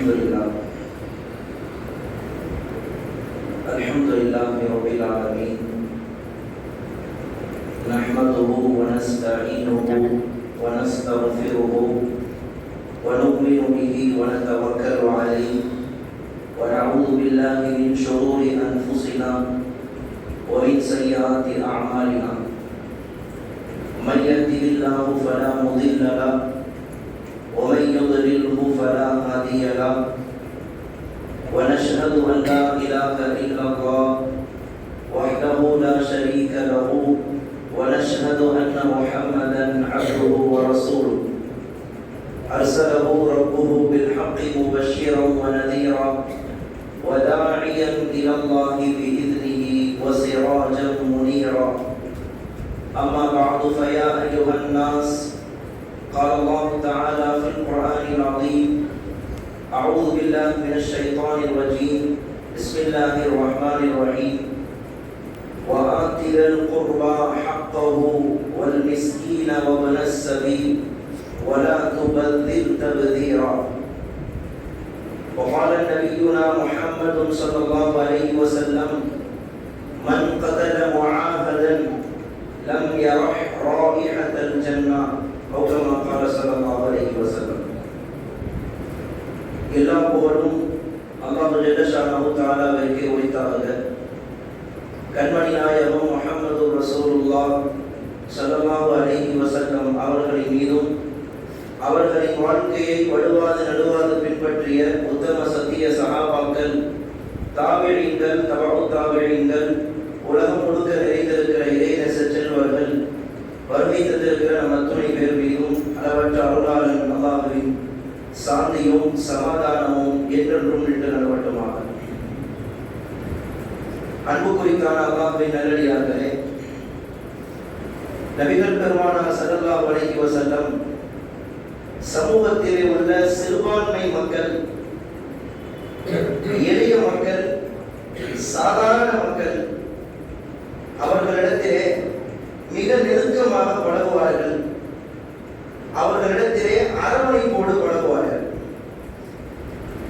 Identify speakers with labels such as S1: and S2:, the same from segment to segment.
S1: الحمد لله رب العالمين نحمده ونستعينه ونستغفره ونؤمن به ونتوكل عليه ونعوذ بالله من شرور أنفسنا ومن سيئات أعمالنا من يهده الله فلا مضل له ومن يضلله فلا هادي له ونشهد أن لا إله إلا الله وحده لا شريك له ونشهد أن محمدا عبده ورسوله أرسله ربه بالحق مبشرا ونذيرا وداعيا إلى الله بإذنه وسراجا منيرا أما بعد فيا أيها الناس قال الله تعالى في القرآن العظيم أعوذ بالله من الشيطان الرجيم بسم الله الرحمن الرحيم وآت ذا القربى حقه والمسكين وابن السبيل ولا تبذر تبذيرا وقال نبينا محمد صلى الله عليه وسلم من قتل معاهدا لم يرح رائحة الجنة أو كما قال صلى الله عليه وسلم எல்லா புகழும் அல்லாஹ் ஜல்ல ஷானஹு தஆலாவிற்கு உரித்தாக. கண்மணி நாயகம் முஹம்மது ரசூலுல்லாஹ் ஸல்லல்லாஹு அலைஹி வஸல்லம் அவர்களின் மீதும் அவர்களின் வாழ்க்கையை வலுவாது நடுவாது பின்பற்றிய உத்தம சத்திய சஹாபாக்கள், தாபிஈன்கள், தபஉ தாபிஈன்கள், உலகம் முழுக்க நிறைந்திருக்கிற இறைநேச செல்வர்கள், வருகை தந்திருக்கிற நம் அத்துணை பேர் மீதும் அளவற்ற அருளாளன் அல்லாஹ்வின் சாந்தியும் சமாதானமும் என்றென்றும் நின்று நடவட்டுமாக. அன்பு குறித்தான அல்லாஹ்வின் நல்லடியார்களே, நபிகள் பெருமானார் ஸல்லல்லாஹு அலைஹி வஸல்லம் சமூகத்திலே உள்ள சிறுபான்மை மக்கள், எளிய மக்கள், சாதாரண மக்கள், அவர்களிடத்திலே மிக நெருக்கமாக பழகுவார்கள். அவர்களிடத்திலே அரவணைப்போடு பழகுவார்கள்.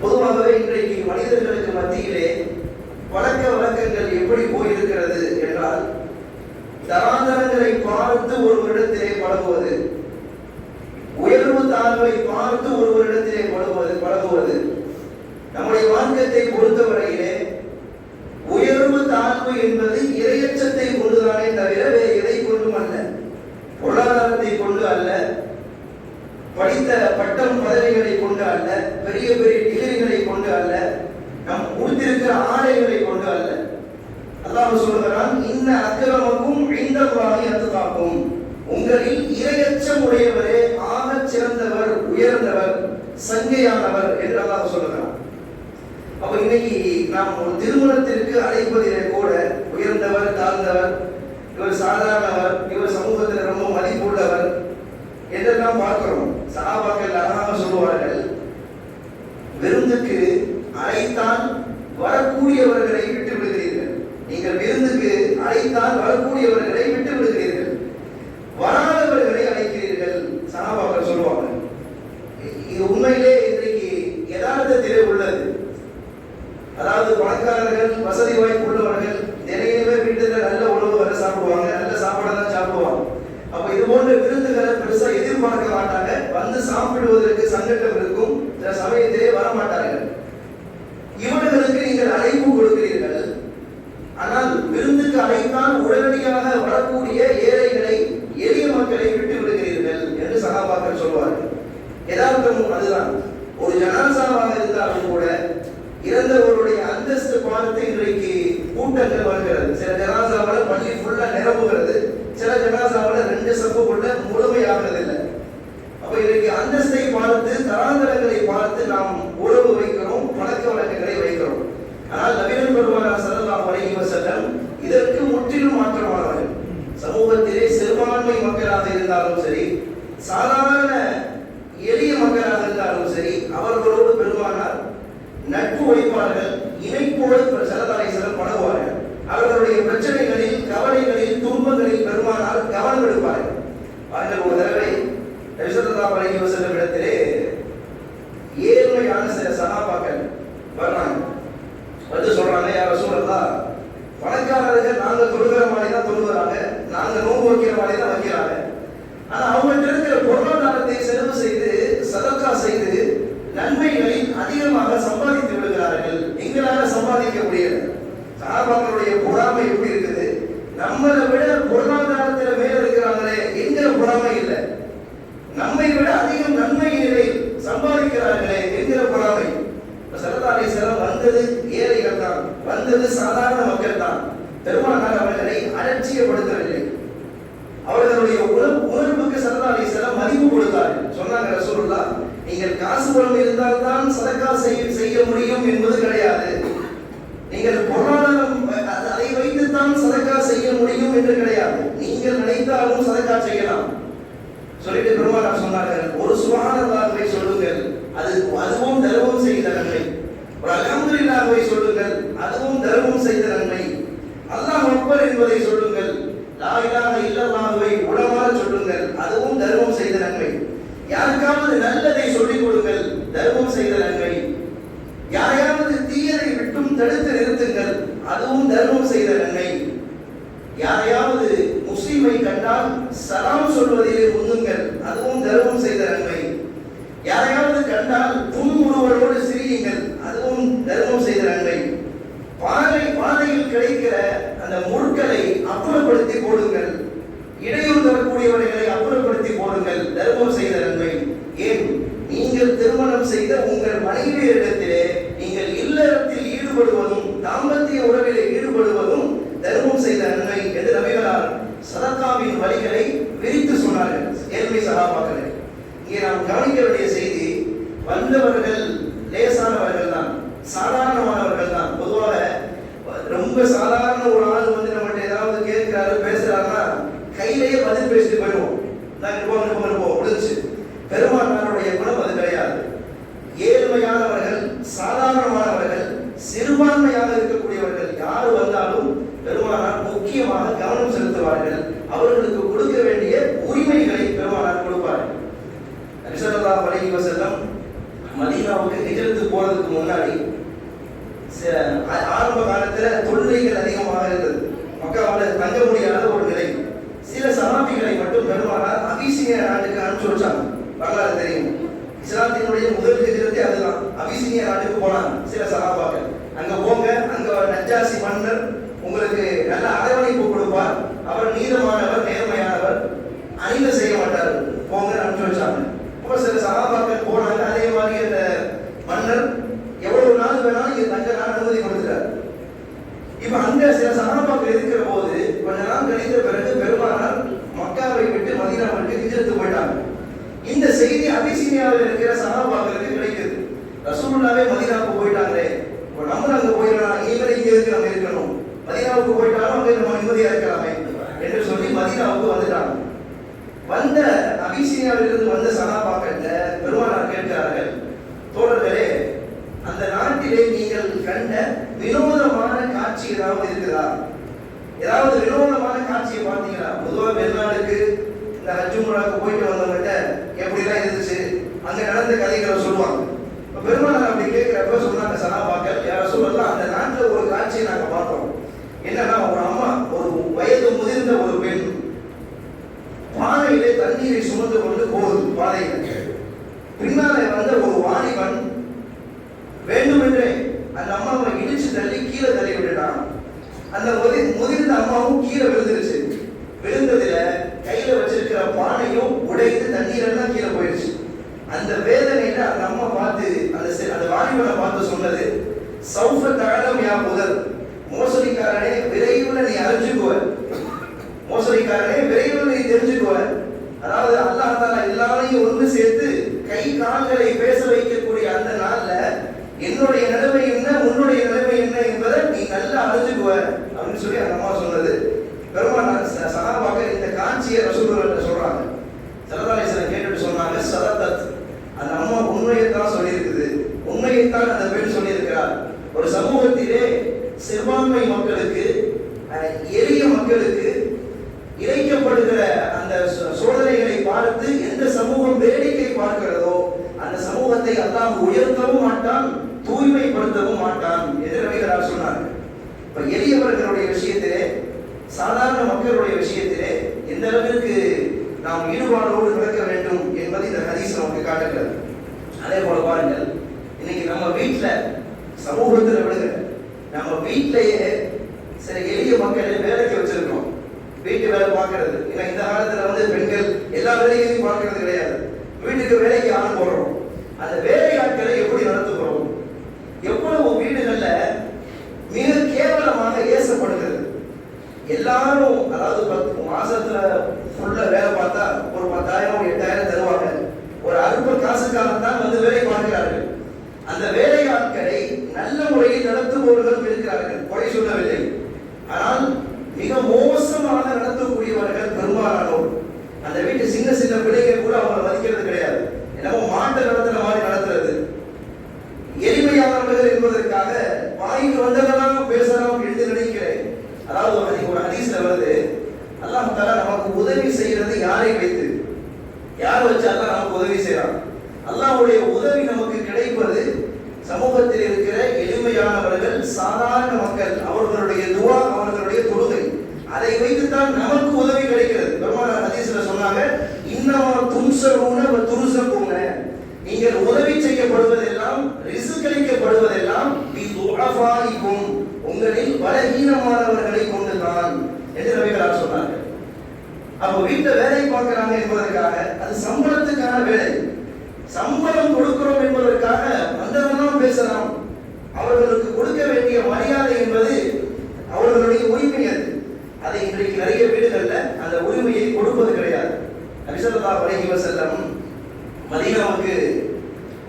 S1: பொதுவாகவே இன்றைக்கு மனிதர்களுக்கு மத்தியிலே பழக்க வழக்கங்கள் எப்படி போயிருக்கிறது என்றால், தராதரங்களை பார்த்து ஒருவரிடத்திலே பழகுவது, உயர்வு தாழ்வை பார்த்து ஒருவரிடத்திலே பழகுவது. நம்முடைய மார்க்கத்தை பொறுத்தவரையிலே உயர்வு தாழ்வு என்பது இறையச்சத்தை கொண்டுதானே தவிர வேறு எதை கொண்டும் அல்ல. பொருளாதாரத்தை கொண்டு அல்ல, படித்த பட்டம் பதவிகளை கொண்டு அல்ல, பெரிய பெரிய டிகிரிகளை கொண்டு அல்ல, நம் உடுத்திருக்கிற ஆடைகளை கொண்டு அல்ல. அல்லாஹ் சொல்கிறான், இன்ன அக்ரமக்கும் இன்தல்லாஹி அத்காக்கும், உங்களில் இறையச்சம் உடையவரே ஆகச் சிறந்தவர், உயர்ந்தவர், சங்கையானவர் என்று அல்லாஹ் சொல்கிறான். அப்ப இன்னைக்கு நாம் ஒரு திருமணத்திற்கு அழைப்பதிலே கூட உயர்ந்தவர், தாழ்ந்தவர், இவர் சாதாரணவர், இவர் சமூகத்தில் ரொம்ப மதிப்புள்ளவர் என்றெல்லாம் பார்க்கிறோம். சஹாபாக்கள் அழகாக சொல்லுவார்கள், விருந்துக்கு அழைத்தால் வரக்கூடியவர்களை விட்டு விடுகிறீர்கள். நீங்கள் விருந்துக்கு அழைத்தால் வரக்கூடியவர்களை விட்டு விடுகிறீர்கள், வராதவர்களை அழைக்கிறீர்கள். சஹாபாக்கள் சொல்லுவாங்க. இது உண்மையிலே இன்றைக்கு யதார்த்தத்திலே உள்ளது. அதாவது பணக்காரர்கள், வசதி வாய்ப்பு உள்ளவர்கள் நிறையவே வீட்டில் நல்ல உணவு வர சாப்பிடுவாங்க, நல்ல சாப்பாடு தான் சாப்பிடுவாங்க. அப்ப இது போன்ற விருந்துகளை பெருசா எதிர்பார்க்க மாட்டாங்க. வந்து சாப்பிடுவதற்கு சங்கடம் இருக்கும், சில சமயத்திலே வரமாட்டார்கள். இவர்களுக்கு நீங்கள் அழைப்பு கொடுக்கிறீர்கள், ஆனால் விருந்துக்கு அழைத்தால் உடனடியாக வரக்கூடிய ஏழைகளை, எளிய மக்களை விட்டு விடுகிறீர்கள் என்று சஹாபாக்கள் சொல்வார்கள். யதார்த்தமும் அதுதான். ஒரு ஜனாசாவாக இருந்தாலும் கூட இறந்தவருடைய அந்தஸ்து பார்த்து இன்றைக்கு கூட்டங்கள் வருகிறது. சில ஜனாசாவில் பள்ளி ஃபுல்லா நிரம்புகிறது, சில ஜனாசாவில் 2 சப்புக்குள்ள முழுமையாகிறதில்லை. அப்ப இன்றைக்கு அந்தஸ்தை பார்த்து, தராதரங்களை பார்த்து நாம் உறவு வைக்கிறோம், பழக்க வழக்கங்களை வைக்கிறோம். ஆனால் நபிகள் பெருமானார் ஸல்லல்லாஹு அலைஹி வஸல்லம் இதற்கு முற்றிலும் மாற்றமானவர்கள். சமூகத்திலே சிறுபான்மை மக்களாக இருந்தாலும் சரி, சாதாரண எளிய மக்களாக இருந்தாலும் சரி, அவர்களோடு பெருமானார் நட்பு வைப்பார்கள், இணைப்போடு ஸல்லல்லாஹு அலைஹி வஸல்லம் பழகுவார்கள். அவர்களுடைய பிரச்சனைகளில், கவலைகளில், துன்பங்களில் பெருமானார் கவனம் எடுப்பார்கள். அவர்கள் ஒரு தடவை நபி ஸல்லல்லாஹு அலைஹி வஸல்லம் இடத்திலே ஏழ்மையான சில சகாபாக்கள் வர்றாங்க, வந்து சொல்றாங்க, யார் ரசூலல்லாஹ், பணக்காரர்கள் நாங்க தொழுகிற மாதிரி தான் தொழுகிறாங்க, நாங்க நோன்பு வைக்கிற மாதிரி தான் வைக்கிறாங்க. ஆனா அவங்கள்ட்ட இருக்கிற பொருளாதாரத்தை செலவு செய்து சதக்கா செய்து நன்மைகளை அதிகமாக சம்பாதித்து விடுகிறார்கள். எங்களால சம்பாதிக்க முடியல. சஹாபாக்களுடைய பொறாமை எப்படி இருக்குது? நம்மளை விட பொருளாதாரத்துல மேல இருக்கிறாங்களே என்கிற பொறாமை இல்லை, நம்மை விட அதிகம் நன்மைகளை சம்பாதிக்கிறார்களே என்கிற பொறாமை. ஸல்லல்லாஹு அலைஹி வஸல்லம் வந்தது ஏழைகள் தான், வந்தது சாதாரண மக்கள் தான். பெருமானார் அவர்களை அலட்சியப்படுத்தவில்லை. அவர்களுடைய உணர்வுக்கு ஸல்லல்லாஹு அலைஹி வஸல்லம் மதிப்பு கொடுத்தார்கள். சொன்னாங்க, ரசூலுல்லாஹ், நீங்கள் காசு பணம் இருந்தால் தான் சதக்கா செய்ய முடியும் என்பது கிடையாது. நீங்கள் பொருளாதாரம் அதை வைத்துத்தான் சதக்கா செய்ய முடியும் என்று கிடையாது. நீங்கள் நினைத்தாலும் சதக்கா செய்யலாம். சொல்லிட்டு பெருமானார் சொன்னார்கள், ஒரு சுப்ஹானல்லாஹ்வை சொல்லுங்கள், அதுவும் தர்மம் செய்த நன்மை. ஒரு அல்ஹம்துலில்லாஹ்வை சொல்லுங்கள், அதுவும் தர்மம் செய்த நன்மை. அல்லாஹ் அக்பர் என்பதை சொல்லுங்கள், லா இலாஹ இல்லல்லாஹ்வை உளமாற சொல்லுங்கள், அதுவும் தர்மம் செய்த நன்மை. யாருக்காவது நல்லதை சொல்லிக் கொடுங்கள், தர்மம் செய்த நன்மை. யாரையாவது தீயதை விட்டும் தடுத்து நிறுத்துங்கள், அதுவும் தர்மம் செய்த நன்மை. யாரையாவது முஸ்லிமை கண்டால் சலாம் சொல்வதிலே முன்னுங்கள், அதுவும் தர்மம் செய்த நன்மை. யாரையாவது கண்டால் புன்முறுவலோடு சிரியுங்கள், அதுவும் தர்மம் செய்த நன்மை. பாதையில் கிடைக்கிற அந்த முட்களை அப்புறப்படுத்தி போடுங்கள், இடையூறு தரக்கூடியவர்களை அப்புறப்படுத்தி போடுங்கள், தர்மம் செய்த நன்மை. ஏன்? நீங்கள் திருமணம் செய்த உங்கள் மனைவியரிடத்திலே நீங்கள் இல்லறத்தில் ஈடுபடுவதும் தாம்பத்திய உறவிலே ஈடுபடுவதும் தர்மம் செய்த நன்மை என்று நபிகளார் சதக்காவின் வழிகளை விரித்து சொன்னார்கள். ஏழ்மை சகாபாக்களே, இங்கே நாம் கவனிக்க வேண்டிய செய்தி, வந்தவர்கள் லேசானவர்கள் தான், சாதாரணமானவர்கள் தான். பொதுவாக ரொம்ப சாதாரண ஒரு ஆள் வந்து நம்மகிட்ட ஏதாவது கேட்கிறாரு, பேசுறாருன்னா கையிலேயே பதில் பேசிட்டு போயிடுவோம். முடிஞ்சு. பெருமானாருடைய குணம் அது கிடையாது. ஏழ்மையானவர்கள், சாதாரணமானவர்கள், சிறுபான்மையாக இருக்கக்கூடியவர்கள் யார் வந்தாலும் பெருமானார் முக்கியமாக கவனம் செலுத்துவார்கள். அவர்களுக்கு கொடுக்க வேண்டிய உரிமைகளை பெருமானார் கொடுப்பார்கள். நபி ஸல்லல்லாஹு அலைஹி வஸல்லம் மதீனாவுக்கு ஹிஜ்ரத்து போறதுக்கு முன்னாடி ஆரம்ப காலத்துல தொல்லைகள் அதிகமாக இருந்தது. மக்காவில் தங்க முடியாத ஒரு நிலை. சில சஹாபிகளை மட்டும் பெருமானார் அபிசீனியா நாட்டுக்கு அனுப்பிச்சு வச்சாங்க. வரலாறு தெரியும். இஸ்லாத்தினுடைய முதல் ஹிஜ்ரத்தே அதுதான். அபிசீனியா நாட்டுக்கு போனாங்க சில சஹாபாக்கள். அங்க போங்க, அங்க நஜ்ஜாசி மன்னர் உங்களுக்கு நல்ல அரவணைப்பு கொடுப்பார், அவர் நீதமானவர், நேர்மையானவர், அணிந்த செய்ய மாட்டார், போங்க அனுப்பிச்சு வச்சாங்க. அப்ப சில சஹாபாக்கள் போனாங்க. அதே மாதிரி அந்த மன்னர் எவ்வளவு நாள் வேணாலும் இங்க தங்க அனுமதி கொடுத்துட்டார். இப்ப அங்க சில சஹாபாக்கள் இருக்கிற போது கொஞ்ச நாள் கழிந்த பிறகு பெருமானார் மக்காவை விட்டு மதீனாவுக்கு ஹிஜ்ரத்து போயிட்டாங்க. இந்த செய்தி அபிசீனியாவில் இருக்கிற சஹாபாக்களுக்கு கிடைக்குது. ரசூலுல்லாஹ்வே மதீனாவுக்கு போயிட்டாங்களே, நம்ம அங்க போயிடலாம், இவரை இங்க இருக்கு, நம்ம இருக்கணும், மதீனாவுக்கு போயிட்டாலும் அங்கே நம்ம நிம்மதியா இருக்கலாமே என்று சொல்லி மதீனாவுக்கு வந்துட்டாங்க. வந்த அபிசீனியாவிலிருந்து வந்த சஹாபாக்கள்ல பெருமானார் கேட்கிறார்கள், தோழர்களே, அந்த நாட்டிலே நீங்கள் கண்ட வினோதமான காட்சி ஏதாவது இருக்குதா? ஏதாவது வினோதமான காட்சியை பார்த்தீங்களா? பொதுவாக வெளிநாடுக்கு இந்த ஹஜ் உம்ராவுக்கு போயிட்டு வந்தவங்ககிட்ட எப்படிலாம் இருந்துச்சு, அங்க நடந்த கதைகளை சொல்லுவாங்க. இப்போ பெருமானார் அப்படி கேட்கிறப்ப சொன்னாங்க சஹாபாக்கள், யார சொல்லலாம், அந்த நாட்டில் ஒரு காட்சியை நாங்கள் பார்த்தோம். என்னன்னா, ஒரு அம்மா, ஒரு வயது முதிர்ந்த ஒரு பெண் பானையிலே தண்ணீரை சுமந்து கொண்டு போகுது. பாதையில் பின்னாலே வந்த ஒரு வாலிபன் வேண்டுமென்றே அந்த அம்மாவை இடிச்சு தள்ளி கீழே தள்ளி விட்டுட்டான். அந்த முதிர்ந்த அம்மாவும் கீழே விழுந்துருச்சு. விழுந்ததுல கையில வச்சிருக்கிற பானையும் உடைந்து தண்ணீரெல்லாம் கீழே போயிடுச்சு. அந்த வேதனையில அந்த அம்மா பார்த்து அந்த வாலிபனை பார்த்து சொன்னது, சௌஃப தஅலம் யா முதல், மோசடிக்காரனே விரைவில் நீ அறிஞ்சுக்குவ, மோசடிக்காரனே விரைவில் நீ தெரிஞ்சுக்குவ. அதாவது அல்லாஹ் தஆலா எல்லாரையும் ஒன்று சேர்த்து கை கால்களை பேச வைக்கக்கூடிய அந்த நாள்ல என்னுடைய நிலைமை என்ன, உன்னுடைய நிலைமை என்ன என்பதை நீ நல்லா அறிஞ்சுக்குவ அப்படின்னு சொல்லி அந்த அம்மா சொன்னது. பெருமானார் சஹாபாக்கள் இந்த காட்சியை ரசூலுல்லாஹ் சொல்றாங்க. ஸல்லல்லாஹு அலைஹி வஸல்லம் கேட்டுட்டு சொன்னாங்க, சதகத், அந்த அம்மா உண்மையைத்தான் சொல்லியிருக்குது, உண்மையைத்தான் அந்த பெண் சொல்லியிருக்கிறார். ஒரு சமூகத்திலே சிறுபான்மை மக்களுக்கு, எளிய மக்களுக்கு இழைக்கப்படுகிற அந்த சோதனைகளை பார்த்து எந்த சமூகம் வேடிக்கை பார்க்கிறதோ அந்த சமூகத்தை அல்லாஹ் உயர்த்தவும் மாட்டார், ஈடுபாடோடு நடக்க வேண்டும் என்பது இந்த ஹதீஸ் நமக்கு காட்டுகிறது. அதே போல பாருங்கள், இன்னைக்கு நம்ம வீட்டில் சமூகத்தில் விடுங்க, நம்ம வீட்டிலேயே சில எளிய மக்களை வேலைக்கு வச்சிருக்கோம், வீட்டு வேலை பார்க்கறது. ஏன்னா இந்த காலத்துல பெண்கள் எல்லா வேலையும் பார்க்கறது கிடையாது. வீட்டுக்கு வேலைக்கு ஆள் போடுறோம். அந்த வேலை ஆட்களை எப்படி நடத்துகிறோம்? எவ்வளவு வீடுகள்ல மிக கேவலமாக ஏசப்படுகிறது. எல்லாரும் அதாவது 10 மாசத்துல ஃபுல்லா வேலை பார்த்தா ஒரு 10,000 8,000 தருவாங்க. ஒரு அல்ப காசுக்காகத்தான் வேலை பார்க்கிறார்கள். அந்த வேலை ஆட்களை நல்ல முறையில் நடத்துபவர்கள் இருக்கிறார்கள், குறை சொல்லவில்லை. ஆனால் மிக மோசமாக நடத்தக்கூடியவர்கள் பெரும்பாலானோர். அந்த வீட்டு சின்ன சின்ன பிள்ளைகள் கூட அவங்களை மதிக்கிறது கிடையாது. என்னமோ மாட்டை நடத்துற மாதிரி நடத்துறது. எளிமையானவர்கள் என்பதற்காக வாய்க்கு வந்ததெல்லாம் பேசலாம் என்று நினைக்கிறேன். அதாவது ஒரு ஹதீஸ்ல வருது, அல்லாஹ் தஆலா நமக்கு உதவி செய்யறது யாரை வைத்து? யார் வச்சாலும் நமக்கு உதவி செய்யறான். அல்லாஹ்வுடைய உதவி நமக்கு கிடைப்பது சமூகத்தில் இருக்கிற எளிமையானவர்கள், சாதாரண மக்கள், அவர்களுடைய துஆ, அவர்களுடைய தொழுகை, அதை வைத்துத்தான் நமக்கு உதவி கிடைக்கிறது. பெருமானார் ஹதீஸ்ல சொன்னாங்க, இன்னமா துன்சரூன வ துர்ஸகூன, நீங்கள் உதவி செய்யப்படுவதெல்லாம், ரிஸ்க் அளிக்கப்படுவதெல்லாம் பி துஆஃபாயிக்கும், உங்களில் பலவீனமானவர்களை கொண்டுதான் என்று நபிகளார் சொன்னார்கள். அப்போ வீட்டை வேலை பார்க்கிறாங்க என்பதற்காக அது சம்பளத்துக்கான வேலை. சம்பளம் கொடுக்கிறோம் என்பதற்காக வந்ததெல்லாம் பேசலாம். அவர்களுக்கு கொடுக்க வேண்டிய மரியாதை என்பது அவர்களுடைய உரிமை. அதை இன்றைக்கு நிறைய வீடுகள்ல அந்த உரிமையை கொடுப்பது கிடையாது. நபி ஸல்லல்லாஹு அலைஹி வஸல்லம் மதீனாவுக்கு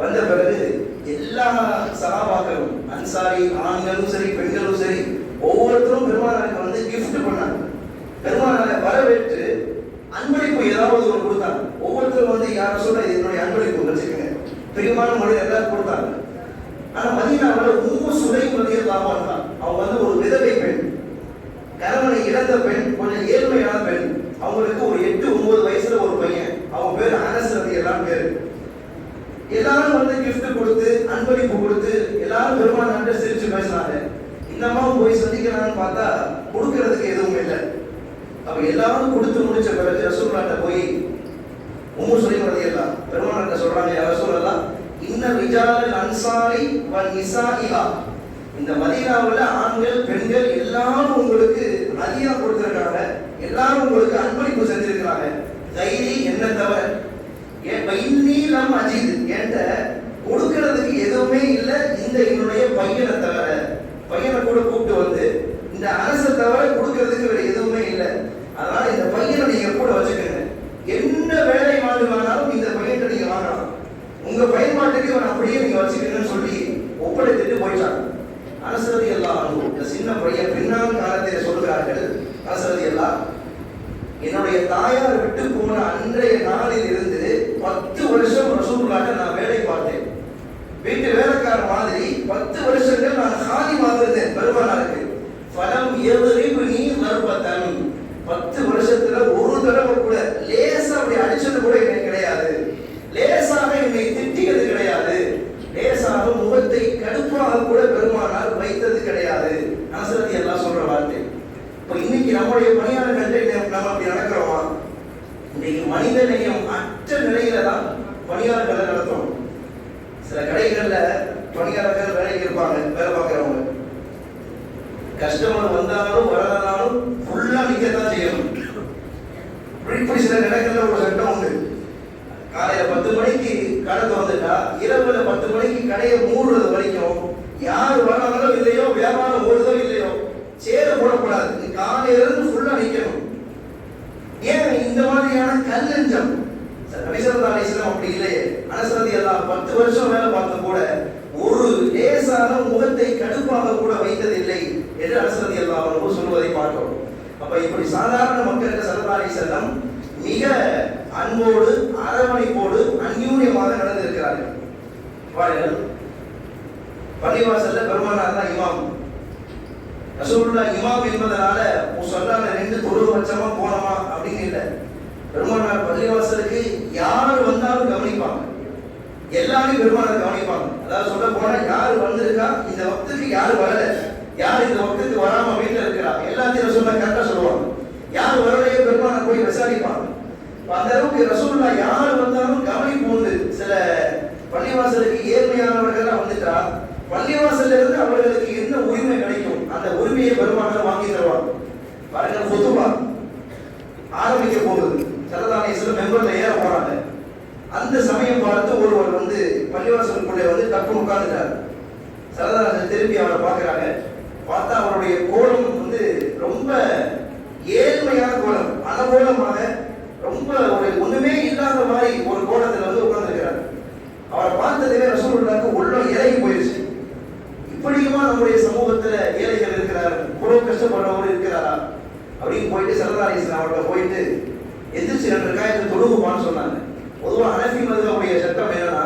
S1: வந்த பிறகு எல்லா சஹாபாக்களும், அன்சாரி ஆண்களும் சரி பெண்களும் சரி, ஒவ்வொருத்தரும் பெருமானாருக்கு கிஃப்ட் பண்ணாங்க. பெருமானாரை வரவேற்று அன்பளிப்பு ஏதாவது ஒரு கொடுத்தாங்க. ஒவ்வொருத்தரும் யாரும் சொல்ல என்னுடைய அன்பளிப்பு வச்சுக்கோங்க, பிரியமான முறையில் எல்லாரும் கொடுத்தாங்க. ஆனா மதீனாவில் உம்மு சுலைம் ரலியல்லாஹு அன்ஹா, அவங்க ஒரு விதவை பெண், கணவனை இழந்த பெண், கொஞ்சம் ஏழ்மையான பெண். அவங்களுக்கு ஒரு 8-9 வயசுல ஒரு பையன், அவங்க பேர் அனஸ் ரலியல்லாஹு பேரு. எல்லாரும் கிஃப்ட் கொடுத்து அன்பளிப்பு கொடுத்து எல்லாரும் பெருமானார்ட்ட சிரிச்சு பேசினாங்க. இந்த அம்மா போய் சந்திக்கிறான்னு பார்த்தா கொடுக்கறதுக்கு எதுவும் இல்லை. அப்ப எல்லாரும் கொடுத்து முடிச்ச பிறகு ரசூலுல்லாஹ்ட்ட போய் உம்மு சுலைம் ரலியல்லாஹு பெருமானார்ட்ட சொல்றாங்க, யா ரசூலல்லாஹ், இன்ன ரிஜாலல் அன்சாரி வ நிசாஇஹா, இந்த மதீனாவுல ஆண்கள் பெண்கள் எல்லாரும் உங்களுக்கு அதிகமா கொடுத்திருக்காங்க, எல்லாரும் உங்களுக்கு அன்பளிப்பு செஞ்சிருக்காங்க. தைரி என்ன தவிர இன்னிலம் அஜித், என்ற கொடுக்கிறதுக்கு எதுவுமே இல்லை இந்த என்னுடைய பையனை தவிர. பையனை கூட கூப்பிட்டு இந்த அரசை தவிர கொடுக்கிறதுக்கு வேற எதுவுமே இல்லை. அதனால இந்த பையனை நீங்க கூட வச்சுக்கோங்க, என்ன வேலை வாங்குவானாலும் இந்த பையனை நீங்க வாங்கலாம், உங்க பயன்பாட்டுக்கு இவன் அப்படியே நீங்க வச்சுக்கணும்னு சொல்லி ஒப்படைத்துட்டு போயிட்டாங்க. அனஸ் ரலியல்லாஹு அன்ஹு இந்த சின்ன பையன் பின்னால் காலத்தில் சொல்கிறார்கள், அனஸ் ரலியல்லாஹு, என்னுடைய தாயார் விட்டு போன அன்றைய நாளில் இருந்து 10 வருஷம் ரசூலுல்லாஹ்ட்ட நான் வேலை பார்த்தேன். வீட்டு வேலைக்கார மாதிரி 10 வருஷங்கள் நான் ஹாதிமாக இருந்தேன் பெருமானாருக்கு. ஃபலம் யத்ரிபுனி தர்பத்தன், 10 வருஷத்துல ஒரு தடவை கூட லேசா அப்படி அடிச்சது கூட எனக்கு கிடையாது, லேசாக என்னை திட்டியது கிடையாது, லேசாக முகத்தை கடுப்பாக கூட பெருமானார் வைத்தது கிடையாது. அனஸ் ரலியல்லாஹு சொல்ற வார்த்தை. இப்போ இன்னைக்கு நம்முடைய பணியாளர்கள்ட்ட நம்ம அப்படி நடக்கிறோமா? இன்னைக்கு மனித நேயம் அற்ற நிலையில தான் பணியாளர்களை நடத்துறோம். சில கடைகள்ல பணியாளர்கள் வேலைக்கு இருப்பாங்க, வேலை பார்க்கிறவங்க, கஸ்டமர் வந்தாலும் வரலனாலும் ஃபுல்லா நிக்கத்தான் செய்யணும். இப்படி சில இடங்கள்ல ஒரு சட்டம் உண்டு. காலையில 10 மணிக்கு கடை திறந்துட்டா இரவுல 10 மணிக்கு கடையை மூடுறது வரைக்கும் யார் வராங்களோ இல்லையோ, வியாபாரம் ஓடுதோ இல்லையோ, சேர போடக்கூடாது. காலையில இருந்து ஃபுல்லா நிக்கணும். ஏன் இந்த மாதிரியான கல்லஞ்சம்? நபி ஸல்லல்லாஹு அலைஹி வஸல்லம் அப்படி இல்லையே. அனஸ் ரலியல்லாஹு 10 வருஷம் வேலை பார்த்து கூட ஒரு லேசான முகத்தை கடுப்பாக கூட வைத்ததில்லை என்று அனஸ் ரலியல்லாஹு அன்ஹு சொல்வதை பார்க்கிறோம். அப்ப இப்படி சாதாரண மக்களுக்கு ஸல்லல்லாஹு அலைஹி வஸல்லம் மிக அன்போடு அரவணைப்போடு அந்யூன்யமாக நடந்திருக்கிறார்கள். பாருங்கள், பள்ளிவாசல்ல பெருமானார் தான் இமாம். ரசூலுல்லாஹ் இமாம் என்பதனால முஸல்லால நின்று தொழுக வச்சமா போனோமா அப்படின்னு இல்லை. பெருமானார் பள்ளிவாசலுக்கு யார் வந்தாலும் கவனிப்பாங்க, எல்லாரையும் பெருமானார் கவனிப்பாங்க. அதாவது சொல்ல போனா யார் வந்திருக்கா, இந்த வக்துக்கு யார் வரல, யார் இந்த வக்துக்கு வராம வீட்டில் இருக்கிறா, எல்லாத்தையும் சொல்ல கரெக்டா சொல்லுவாங்க. யார் வரலையோ பெருமானார் போய் விசாரிப்பாங்க. அந்த அளவுக்கு ரசூலுல்லாஹ் யார் வந்தாலும் கவனிப்பு உண்டு. சில பள்ளிவாசலுக்கு ஏழ்மையானவர்கள் வந்துட்டா பள்ளிவாசல்ல இருந்து அவர்களுக்கு என்ன உரிமை கிடைக்கும் அந்த உரிமையை பெருமானார் வாங்கி தருவார். பாருங்க, குத்துபா ஆரம்பிக்க போகுது, ஸல்லல்லாஹு அலைஹி வஸல்லம் மெம்பர்ல ஏற போறாங்க. அந்த சமயம் பார்த்து ஒருவர் பள்ளிவாசலுக்குள்ளே டப்புன்னு உட்கார்ந்துட்டார். ஸல்லல்லாஹு அலைஹி வஸல்லம் திரும்பி அவரை பார்க்கறாங்க. பார்த்தா அவருடைய கோலம் ரொம்ப ஏழ்மையான கோலம், அனகோலமாக ரொம்ப ஒண்ணுமே இல்லாத மாதிரி ஒரு கோலத்தில் உட்கார்ந்துருக்கிறார். அவரை பார்த்ததுமே ரசூலுல்லாஹ்வுக்கு உள்ளம் இறங்கி போயிடுச்சு. இப்படியுமா நம்முடைய சமூகத்துல ஏழைகள் இருக்கிறார், இவ்வளவு கஷ்டப்படுறவங்க இருக்கிறாரா அப்படின்னு போயிட்டு ஸல்லல்லாஹு அலைஹி வஸல்லம் அவர்கிட்ட போயிட்டு எந்திரிச்சு 2 ரக்காயத்து தொழுகுமான்னு சொன்னாங்க. பொதுவாக ஹனஃபி மதுஹபுடைய சட்டம் என்னன்னா,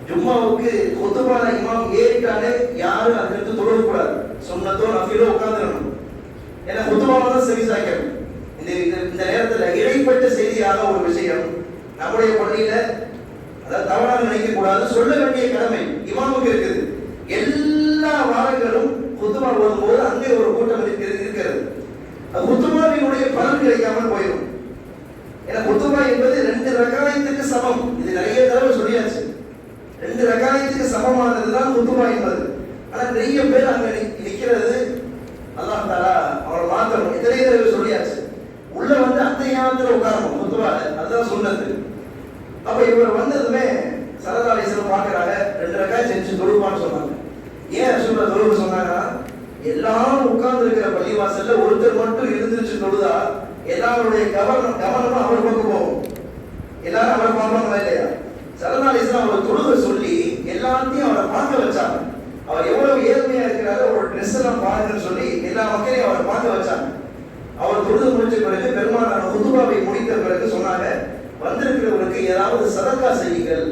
S1: ஜும்மாவுக்கு குத்துபால இமாம் ஏறிட்டாலே யாரும் அதுக்கு தொழுகக்கூடாது, சுன்னத்தோ நஃபிலோ உட்கார்ந்துடணும். ஏன்னா குத்துபாவை தான் செவி சாய்க்கணும். இந்த நேரத்தில் இடைப்பட்ட செய்தியாக ஒரு விஷயம் நம்முடைய பள்ளியில அதாவது தவறாக நினைக்க கூடாது, சொல்ல வேண்டிய கடமை இமாமுக்கு இருக்குது. எல்லா வாரங்களும் குத்துபா போகும்போது அங்கே ஒரு கூட்டம் இருக்கிறது. குத்துபாவினுடைய பலன் கிடைக்காமல் போயிடும். ஏன்னா குத்துபா என்பது 2 ரக்காயத்துக்கு சமம். இது நிறைய தடவை சொல்லியாச்சு. 2 ரக்காயத்துக்கு சமமானதுதான் குத்துபா என்பது. ஆனா நிறைய பேர் அங்க நிக்கிறது அல்லாஹ் தஆலா அவரை மாத்தணும். நிறைய தடவை சொல்லியாச்சு. உள்ள அந்த ஞானத்துல உட்காரணும் குத்துபால, அதுதான் சுன்னத்து. அப்ப இவர் வந்ததுமே ஸல்லல்லாஹு அலைஹி வஸல்லம் பார்க்கறாங்க, 2 ரக்காய் செஞ்சு தொழுவான்னு சொன்னாங்க. ஏன் ரசூலுல்லாஹ் தொழுவ சொன்னாங்கன்னா, எல்லாரும் உட்கார்ந்து இருக்கிற பள்ளிவாசல்ல ஒருத்தர் மட்டும் எழுந்திருச்சு தொழுதா எல்லாருடைய கவனமும் அவர் பக்கம் போகும். எல்லாரும் அவரை பார்ப்பாங்களா இல்லையா? ஸல்லல்லாஹு அலைஹி வஸல்லம் அவரை தொழுக சொல்லி எல்லாத்தையும் அவரை பார்க்க வச்சாங்க. அவர் எவ்வளவு ஏழ்மையா இருக்கிறாரு, ஒரு ட்ரெஸ் எல்லாம் பாருங்கன்னு சொல்லி எல்லா மக்களையும் அவரை பார்க்க வச்சாங்க. அவர் தொழுது முடிச்ச பிறகு பெருமானார் குத்துபாவை முடித்த பிறகு சொன்னாங்க, வந்திருக்கிறவருக்கு ஏதாவது சதக்கா செய்யுங்கள்.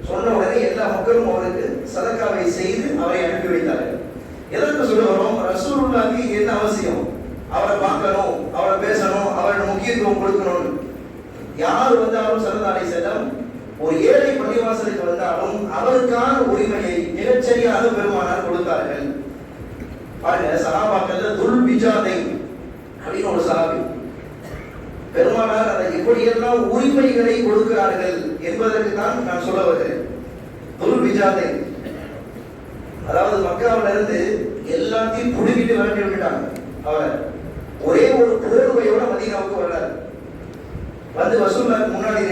S1: சொன்ன உடனே எல்லா மக்களும் அவருக்கு சதக்காவை செய்து அவரை அனுப்பி வைத்தார்கள். எதற்கு சொல்ல வரோம்? ரசூலுல்லாஹ்க்கு என்ன அவசியம்? அவரை பார்க்கணும், அவரை பேசணும், அவரோட முக்கியத்துவம் கொடுக்கணும். யார் வந்தாலும் ஸல்லல்லாஹு அலைஹி வஸல்லம் ஒரு ஏழை பள்ளிவாசலுக்கு வந்தாலும் அவருக்கான உரிமையை மிகச்சரியாக பெருமானார் கொடுத்தார்கள். பாருங்க, சஹாபாக்கள்ல துல் பிஜாதை அப்படின்னு ஒரு சஹாபி, பெருமானார் அதை எப்படியெல்லாம் உரிமைகளை கொடுக்கிறார்கள் என்பதற்கு தான் நான் சொல்ல வருகிறேன். துல் பிஜாதை, அதாவது மக்காவில இருந்து எல்லாத்தையும் புடுங்கிட்டு விரட்டி விட்டுட்டாங்க. அவர் ஒரே ஒரு போர்வையோட மதீனாவுக்கு வர்றாரு. ரசூலுல்லாஹ்க்கு முன்னாடி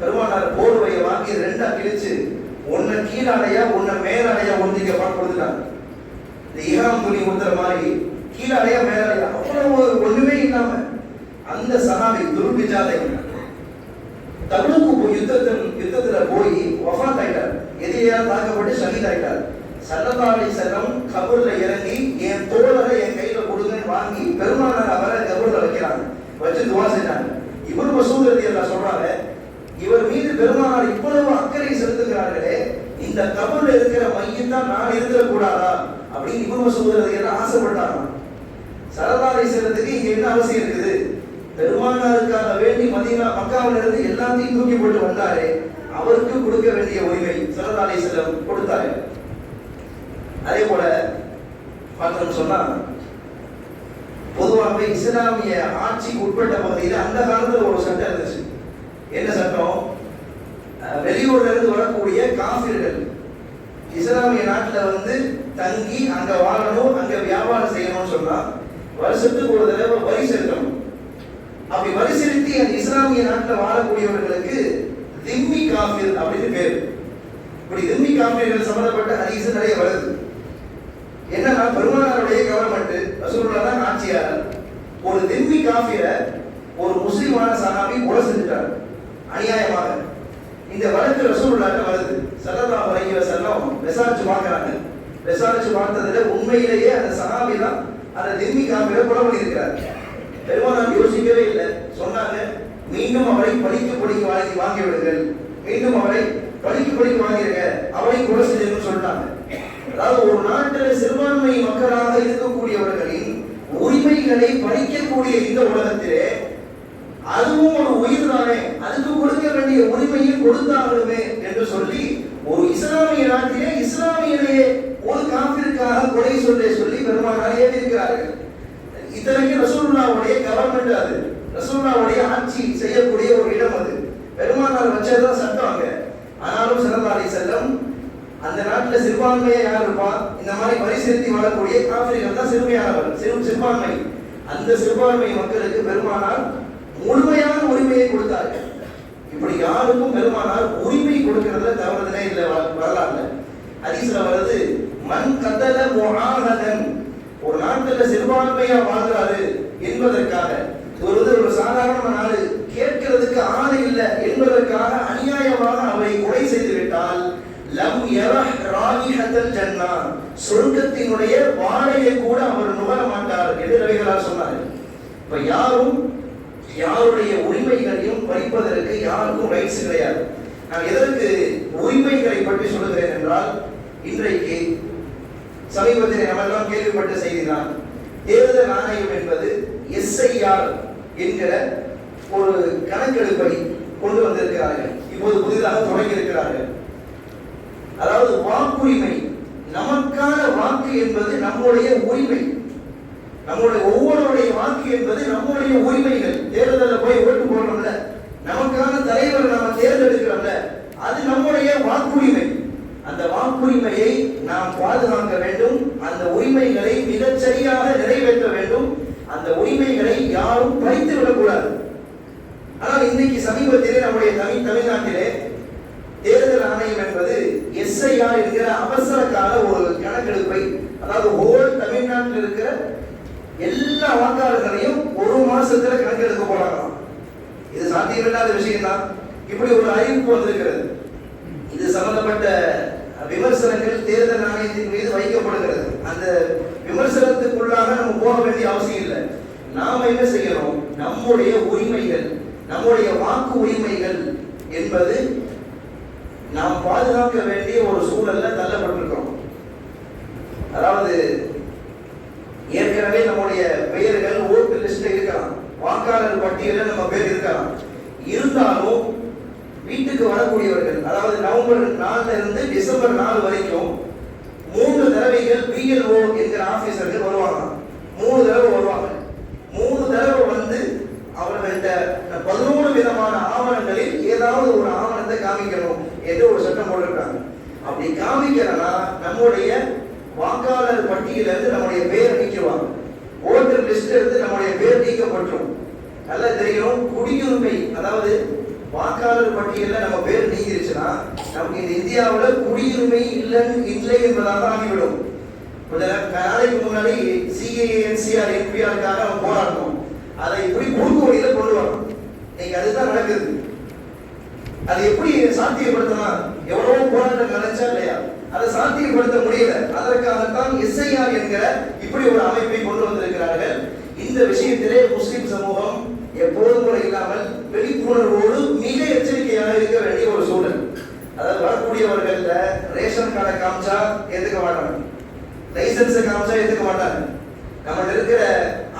S1: பெருமானார் போர்வையை வாங்கி 2ஆ கிழிச்சு, ஒன்ன கீழாடையா ஒன்ன மேலாடையா ஒன்றிக்க கொடுத்துட்டாங்க. இந்த இஹ்ராம் துணி உடுத்துற மாதிரி கீழாடையா மேலாடையா அவ்வளவு ஒண்ணுமே இல்லாம அந்த சஹாபி துல்பிஜாதை தபூக்கு யுத்தத்துல போய் வஃபாத் ஆயிட்டார். எதிரியா தாக்கப்பட்டு ஷஹீத் ஆயிட்டார். ஸல்லல்லாஹு அலைஹி வஸல்லம் கபர்ல இறங்கி என் தோழரை என் கையில கொடுங்கன்னு வாங்கி பெருமானார் அவரை கபர்ல வைக்கிறாங்க. வச்சு துவா செஞ்சாங்க. இப்னு மஸ்ஊத் ரலியல்லாஹு சொல்றாங்க, இவர் மீது பெருமானார் இவ்வளவு அக்கறை செலுத்துகிறார்களே, இந்த கபர்ல இருக்கிற மையம் தான் நான் இருக்க கூடாதா அப்படின்னு இப்னு மஸ்ஊத் ரலியல்லாஹு ஆசைப்பட்டாங்க. ஸல்லல்லாஹு அலைஹி வஸல்லத்துக்கு இங்க என்ன அவசியம் இருக்குது? பெருமானாருக்காக வேண்டி மக்காவில இருந்து எல்லாத்தையும் தூக்கி போட்டு வந்தாரே, அவருக்கு கொடுக்க வேண்டிய உரிமை ஸல்லல்லாஹு அலைஹி வஸல்லம் கொடுத்தாரு. அதே போல பார்த்தோம் சொன்னா, பொதுவாகவே இஸ்லாமிய ஆட்சிக்கு உட்பட்ட பகுதியில் அந்த காலத்துல ஒரு சட்டம் இருந்துச்சு. என்ன சட்டம்? வெளியூர்ல இருந்து வரக்கூடிய காஃபிர்கள் இஸ்லாமிய நாட்டில் தங்கி அங்க வாழணும், அங்க வியாபாரம் செய்யணும்னு சொன்னா வருஷத்துக்கு ஒரு தடவை வரி செலுத்தணும். அப்படி வரி செலுத்தி அந்த இஸ்லாமிய நாட்டில் வாழக்கூடியவர்களுக்கு திம்மி காஃபிர் அப்படின்னு பேர். இப்படி திம்மி காஃபிர்கள் சம்பந்தப்பட்ட ஹதீஸ் நிறைய வருது. என்னன்னா, பெருமானாருடைய கவர்மெண்ட், ரசூலுல்லாஹ் தான் ஆட்சியாளர். ஒரு திம்மி காஃபிரை ஒரு முஸ்லிமான சஹாபி கொலை செஞ்சுட்டார் அநியாயமாக. இந்த வழக்கு ரசூலுல்லாஹ்ட்ட வருது. ஸல்லல்லாஹு அலைஹி வஸல்லம் விசாரிச்சு பார்க்கறாங்க. விசாரிச்சு பார்த்ததுல உண்மையிலேயே அந்த சஹாபி தான் அந்த திம்மி காஃபிரை கொலை பண்ணியிருக்கிறார். பெருமானார் யோசிக்கவே இல்லை. சொன்னாங்க, மீண்டும் அவரை படிக்க வாங்கி விடுங்கள், மீண்டும் அவரை படிக்க வாங்கிருங்க, அவரை கொலை செஞ்சுன்னு சொல்லிட்டாங்க. அதாவது ஒரு நாட்டில் சிறுபான்மை மக்களாக இருக்கக்கூடியவர்களின் உரிமைகளை பறிக்கக்கூடிய இந்த உலகத்திலே அதுவும் ஒரு உயிர் தானே, அதுக்கு கொடுக்க வேண்டிய உரிமையும் கொடுத்தாலுமே என்று சொல்லி ஒரு இஸ்லாமிய நாட்டிலே இஸ்லாமியரையே ஒரு காஃபிற்காக கொலை சொல்லி பெருமானார் ஏற்றிருக்கிறார்கள். இத்தனைக்கு ரசூலுல்லாஹ்வுடைய கவர்மெண்ட், அது ரசூலுல்லாஹ்வுடைய ஆட்சி செய்யக்கூடிய ஒரு இடம். பெருமானார் வச்சதுதான் சட்டம் அங்க. ஆனாலும் ஸல்லல்லாஹு அலைஹி வஸல்லம் அந்த நாட்டுல சிறுபான்மையா யார் இருப்பா? இந்த மாதிரி வரி செலுத்தி வாழக்கூடிய காஃபிர்கள் தான் சிறுபான்மை. அந்த சிறுபான்மை மக்களுக்கு பெருமானார் முழுமையான உரிமையை கொடுத்தார்கள். இப்படி யாருக்கும் பெருமானார் உரிமை கொடுக்கிறதுல தவறுதலே இல்லை. வரலாறுல ஹதீஸ்ல வருது, மன் கதல முஆஹதன், ஒரு நாட்டுல சிறுபான்மையா வாழ்றாரு என்பதற்காக, ஒரு சாதாரண நாடு கேட்கிறதுக்கு ஆள் இல்லை என்பதற்காக அநியாயமாக அவரை கொலை செய்து விட்டால் லம் யரஹ் ராயிஹத்தல் ஜன்னா, சொர்க்கத்தினுடைய வாடையை கூட அவர் நுகர மாட்டார் என்று நபிகளார் சொன்னார். இப்ப யாருடைய உரிமைகளையும் பறிப்பதற்கு யாருக்கும் ரைட்ஸ் கிடையாது. நான் எதற்கு உரிமைகளை பற்றி சொல்லுகிறேன் என்றால், இன்றைக்கு சமீபத்தில் நம்ம எல்லாம் கேள்விப்பட்ட செய்திதான், தேர்தல் ஆணையம் என்பது SIR என்கிற ஒரு கணக்கெடுப்பை கொண்டு வந்திருக்கிறார்கள். இப்போது புதிதாக தொடங்கி இருக்கிறார்கள். அதாவது வாக்குரிமை, நமக்கான வாக்கு என்பது நம்முடைய உரிமை, நம்முடைய ஒவ்வொருடைய வாக்கு என்பது நம்முடைய உரிமைகள். தேர்தலில் போய் ஓட்டு போடுறோம்ல, நமக்கான தலைவர் நாம தேர்ந்தெடுக்கிறோம்ல, அது நம்முடைய வாக்குரிமை. அந்த வாக்குரிமையை நாம் பாதுகாக்க வேண்டும். அந்த உரிமைகளை மிகச் சரியாக நிறைவேற்ற வேண்டும். அந்த உரிமைகளை யாரும் பறித்து விடக்கூடாது. ஆனால் இன்னைக்கு சமீபத்திலே நம்முடைய தமிழ்நாட்டிலே தேர்தல் ஆணையம் என்பது SIR என்கிற அவசர கால ஒரு கணக்கெடுப்பை, அதாவது ஹோல் தமிழ்நாட்டில் இருக்கிற எல்லா வாக்காளர்களையும் ஒரு மாசத்துல கணக்கெடுக்க போறாங்களாம். இது சாத்தியமில்லாத விஷயம் தான். இப்படி ஒரு அறிவிப்பு வந்திருக்கிறது. இது சம்பந்தப்பட்ட விமர்சனங்கள் தேர்தல் ஆணையத்தின் மீது வைக்கப்படுகிறது. அந்த விமர்சனத்துக்குள்ளாக நம்ம போக வேண்டிய அவசியம் இல்லை. நாம என்ன செய்யணும்? நம்முடைய உரிமைகள், நம்முடைய வாக்கு உரிமைகள் என்பது நாம் பாதுகாக்க வேண்டிய ஒரு சூழல்ல தள்ளப்பட்டிருக்கிறோம். அதாவது ஏற்கனவே நம்முடைய பெயர்கள் ஓட்டு லிஸ்ட்ல இருக்கலாம், வாக்காளர் பட்டியலில் நம்ம பேர் இருக்கலாம். இருந்தாலும் வீட்டுக்கு வரக்கூடியவர்கள், அதாவது நவம்பர் 4 இருந்து டிசம்பர் 4 வரைக்கும் 3 தடவைகள் BLO என்கிற ஆபீசர்கள் வருவாங்க. 3 தடவை வருவாங்க. 3 தடவை வந்து அவர்கள்ட்ட 11 விதமான ஆவணங்களில் ஏதாவது ஒரு ஆவணத்தை காமிக்கணும் என்று ஒரு சட்டம் போட்டிருக்காங்க. அப்படி காமிக்கிறனா நம்முடைய வாக்காளர் பட்டியலிருந்து நம்முடைய பேர் நீக்குவாங்க. ஓட்டர் லிஸ்ட் இருந்து நம்முடைய பேர் நீக்கப்பட்டுரும். நல்லா தெரியணும், குடியுரிமை, அதாவது வாக்காளர் பட்டியலில் நம்ம பேர் நீங்கிருச்சுன்னா நமக்கு இந்த இந்தியாவில் குடியுரிமை இல்லை என்பதாக ஆகிவிடும். கொஞ்ச நாளைக்கு முன்னாடி CANCR NPRக்காக நம்ம போராடணும். அதை இப்படி குறுக்கு வழியில கொண்டு வரணும். இன்னைக்கு அதுதான் நடக்குது. அதை எப்படி சாத்தியப்படுத்தலாம்? எவ்வளவோ போராட்டம் நினைச்சா இல்லையா, அதை சாத்தியப்படுத்த முடியல. அதற்காகத்தான் SIR என்கிற இப்படி ஒரு அமைப்பை கொண்டு வந்திருக்கிறார்கள். இந்த விஷயத்திலே முஸ்லிம் சமூகம் எப்போதும் கூட இல்லாமல் விழிப்புணர்வோடு மிக எச்சரிக்கையாக இருக்க வேண்டிய ஒரு சூழல். அதாவது வரக்கூடியவர்கள் ரேஷன் கார்டை காமிச்சா ஏத்துக்க மாட்டாங்க, லைசன்ஸை காமிச்சா ஏத்துக்க மாட்டாங்க, நம்ம இருக்கிற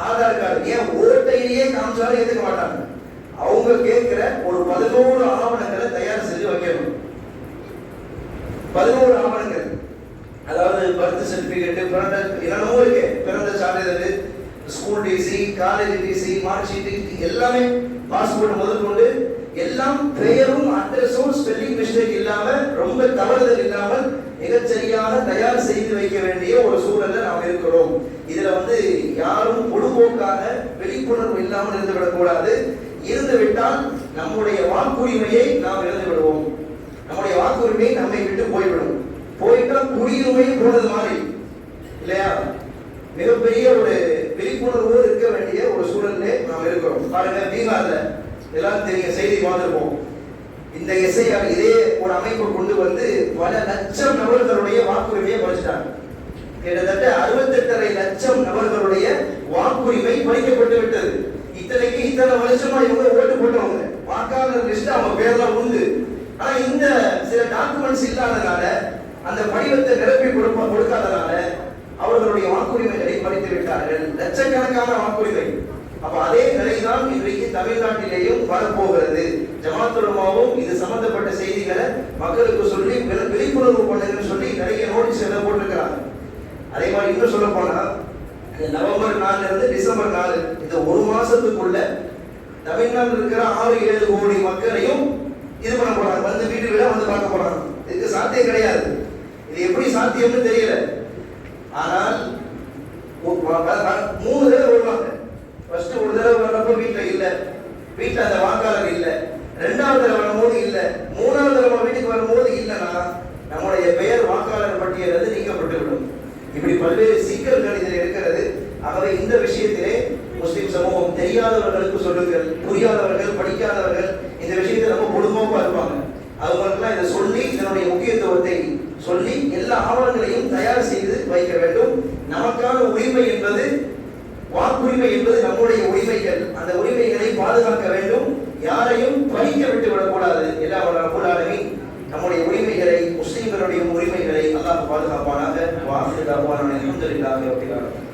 S1: ஆதார் கார்டு, ஏன் ஓட்டையிலேயே காமிச்சாலும் ஏத்துக்க மாட்டாங்க. அவங்க கேட்கிற ஒரு 11 ஆவணங்களை தயார் செஞ்சு வைக்கணும். 11 ஆவணங்கள், அதாவது பர்த் சர்டிபிகேட், என்னென்னமோ இருக்கு, பிறந்த சான்றிதழ், school TC, college TC, mark sheet, எல்லாமே பாஸ்போர்ட் முதற்கொண்டு எல்லாம் பெயரும் அட்ரஸும் ஸ்பெல்லிங் மிஸ்டேக் இல்லாம, ரொம்ப தவறுதல் இல்லாமல் மிகச்சரியாக தயார் செய்து வைக்க வேண்டிய ஒரு சூழல்ல நாம் இருக்கிறோம். இதுல யாரும் பொதுபோக்காக விழிப்புணர்வு இல்லாமல் இருந்து விடக்கூடாது. இருந்து விட்டால் நம்முடைய வாக்குரிமையை நாம் இழந்து விடுவோம். நம்முடைய வாக்குரிமை நம்மை விட்டு போய்விடும். போயிட்டா குடியுரிமை போனது மாதிரி இல்லையா? மிகப்பெரிய ஒரு விழிப்புணர்வு இருக்க வேண்டிய ஒரு சூழலே நாம் இருக்கிறோம். பாருங்க, பீகார்ல எல்லாம் தெரியும், செய்தி பார்த்திருப்போம். இந்த SIR இதே ஒரு அமைப்பு கொண்டு வந்து பல லட்சம் நபர்களுடைய வாக்குரிமையை பறிச்சிட்டாங்க. கிட்டத்தட்ட 68.5 லட்சம் நபர்களுடைய வாக்குரிமை பறிக்கப்பட்டு விட்டது. இத்தனை வருஷமா இவங்க ஓட்டு போட்டவங்க, வாக்காளர் லிஸ்ட் அவங்க பேர்லாம் உண்டு. ஆனா இந்த சில டாக்குமெண்ட்ஸ் இல்லாதனால, அந்த படிவத்தை நிரப்பி கொடுக்காதனால அவர்களுடைய வாக்குரிமைகளை பறித்து விட்டார்கள். லட்சக்கணக்கான வாக்குரிமை. அப்ப அதே நிலைதான் இன்றைக்கு தமிழ்நாட்டிலேயும் வரப்போகிறது. ஜமாத்துல் உலமாவும் இது சம்பந்தப்பட்ட செய்திகளை மக்களுக்கு சொல்லி விழிப்புணர்வு பண்ணுங்கன்னு சொல்லி நிறைய நோட்டீஸ் எல்லாம் போட்டிருக்கிறாங்க. அதே மாதிரி இன்னும் சொல்ல போனா, நவம்பர் 4 இருந்து டிசம்பர் 4 இந்த ஒரு மாசத்துக்குள்ள தமிழ்நாட்டில் இருக்கிற 6-7 கோடி மக்களையும் இது பார்க்க போறாங்க. இதுக்கு சாத்தியம் கிடையாது. இது எப்படி சாத்தியம்னு தெரியல. ஆனால் 3 தடவை வருவாங்க. ஃபர்ஸ்ட் ஒரு தடவை வர்றப்போ வீட்டுல இல்ல, வீட்டுல அந்த வாக்காளர் இல்ல. 2வது தடவை வரும்போது இல்ல. 3வது தடவை வீட்டுக்கு வரும்போது இல்லைன்னா நம்முடைய பெயர் வாக்காளர் பட்டியலிருந்து நீக்கப்பட்டு விடும். இப்படி பல்வேறு சிக்கல்கள் இதில் இருக்கிறது. ஆகவே இந்த விஷயத்திலே முஸ்லிம் சமூகம் தெரியாதவர்களுக்கு சொல்லுங்கள், புரியாதவர்கள் படிக்காதவர்கள் இந்த விஷயத்தை ரொம்ப பொதுவாக இருப்பாங்க. அவங்களுக்குலாம் இதை சொல்லி இதனுடைய முக்கியத்துவத்தை சொல்லி எல்லா ஆவணங்களையும் தயார் செய்து வைக்க வேண்டும். நமக்கான உரிமை என்பது, வாக்குரிமை என்பது நம்முடைய உரிமைகள். அந்த உரிமைகளை பாதுகாக்க வேண்டும். யாரையும் பறிக்க விட்டு விடக்கூடாது. எல்லா ரப்பல் நம்முடைய உரிமைகளை, முஸ்லிம்களுடைய உரிமைகளை அல்லாஹ் பாதுகாப்பானாக. வாஹிரு தஅவானா அல்ஹம்துலில்லாஹி ரப்பில் ஆலமீன்.